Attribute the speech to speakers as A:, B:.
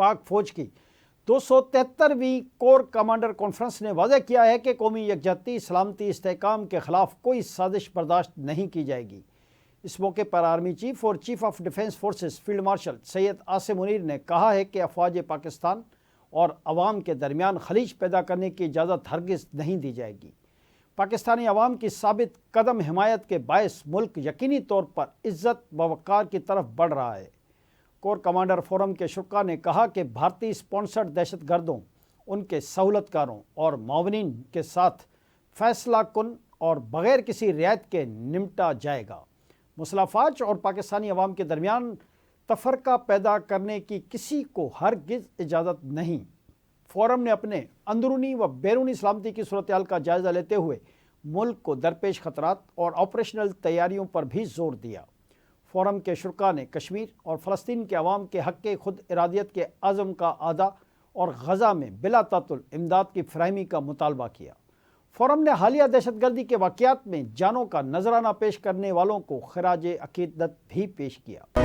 A: پاک فوج کی 273ویں کور کمانڈر کانفرنس نے واضح کیا ہے کہ قومی یکجہتی سلامتی استحکام کے خلاف کوئی سازش برداشت نہیں کی جائے گی۔ اس موقع پر آرمی چیف اور chief of defence forces field marshal Syed Asim Munir نے کہا ہے کہ افواج پاکستان اور عوام کے درمیان خلیج پیدا کرنے کی اجازت ہرگز نہیں دی جائے گی۔ پاکستانی عوام کی ثابت قدم حمایت کے باعث ملک یقینی طور پر عزت و وقار کی طرف بڑھ رہا ہے۔ کور کمانڈر فورم کے شرکاء نے کہا کہ بھارتی سپانسرڈ دہشت گردوں، ان کے سہولت کاروں اور معاونین کے ساتھ فیصلہ کن اور بغیر کسی رعایت کے نمٹا جائے گا۔ مسلح افواج اور پاکستانی عوام کے درمیان تفرقہ پیدا کرنے کی کسی کو ہرگز اجازت نہیں۔ فورم نے اپنے اندرونی و بیرونی سلامتی کی صورتحال کا جائزہ لیتے ہوئے ملک کو درپیش خطرات اور آپریشنل تیاریوں پر بھی زور دیا۔ فورم کے شرکاء نے کشمیر اور فلسطین کے عوام کے حق خود ارادیت کے عزم کا اعادہ اور غزہ میں بلا تعطل امداد کی فراہمی کا مطالبہ کیا۔ فورم نے حالیہ دہشت گردی کے واقعات میں جانوں کا نذرانہ پیش کرنے والوں کو خراج عقیدت بھی پیش کیا۔